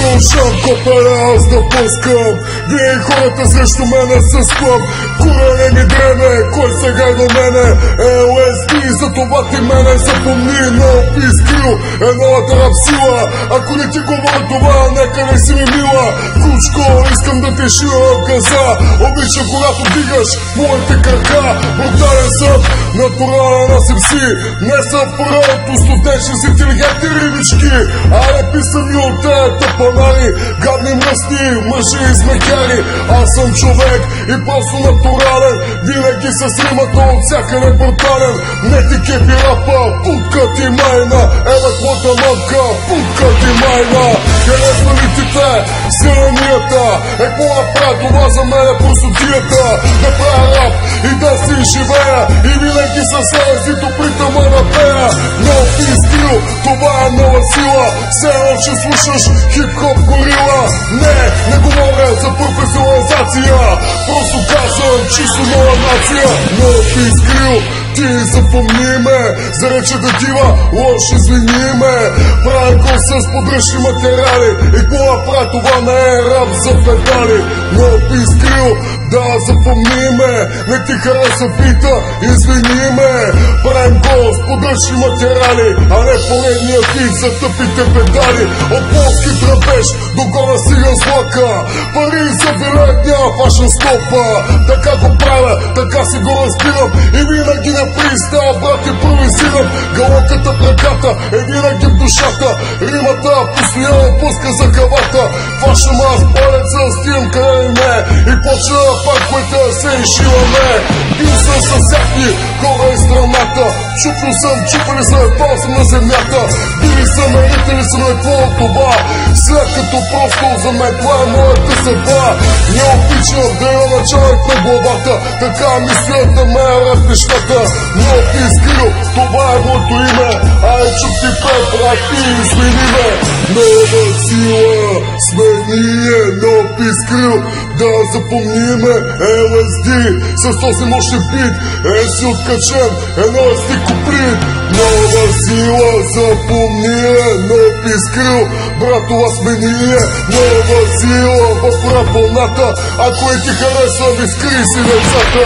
Продължам копера аз да пускам. Вие хората срещу мене с клъп. Кура не ми дреме, кой сега до мене? LSD, за това ти мене запомни. Но пискрил, едната рап сила. Ако не ти говоря това, нека не си ми мила. Кучко, искам да те шива в газа. Обичам когато дигаш моите крака. Брутален съм, натурален аз им си. Не съм първото, студенче с интелигентни рибички. Аре писам и от тая тъпанари. Гадни мръсни, мъжи и смекари. Аз съм човек и просто натурален. Винаги с римата от всякъде брутален. Не ти кепи рапа, путка ти майна. Ева твоята мамка, путка ти майна. Харесва ли ти те сиранията? Какво направя това за мен е простотията? Да правя рап и да си живея. И винаги със себе си до притъма на пея. Но пискрил, това е нова сила. Все едно, че слушаш хип-хоп горила. Не говоря за професионализация. Просто казвам чисто нова нация. Но пискрил, ти запомни ме, за рече да дива, лош извини ме. Правя го с подръчни материали. И какво прави, това не е рап за педали. Но пискрил, да запомни ме, не ти хареса бита, извини ме. Правим го с подръчни материали, а не поредния бит за тъпите педали. От полски тръбеж до гора сига злака. Пари за билет няма фашен стопа. Така го правя, така си го разбирам. И винаги не пристава, брат, импровизирам. Галоката в ръката е винаги в душата. Римата постоянно пуска за кавата. Фашам аз палеца, стигам къде не. И почва пак, което се изшиваме. Бил съм със всяки хора из страната. Чупил съм, чупили съм, пал съм на земята. Били са ме, ритали са ме, какво от това? След като просто за мен това е моята съдба. Не обичам да има началник на главата. Така мислят на мен рад нещата. Но пискрил, това е моето име. Ай, чук ти пет, брат, и смени ме. Нова сила, смени е, но пискрил, да запомни ме. LSD, с този мощен бит, си откачен, едно е си куприт. Нова сила, запомни е, но пискрил, брат, това смени е. Нова сила в рап вълната, ако и ти харесва, ви скри си децата.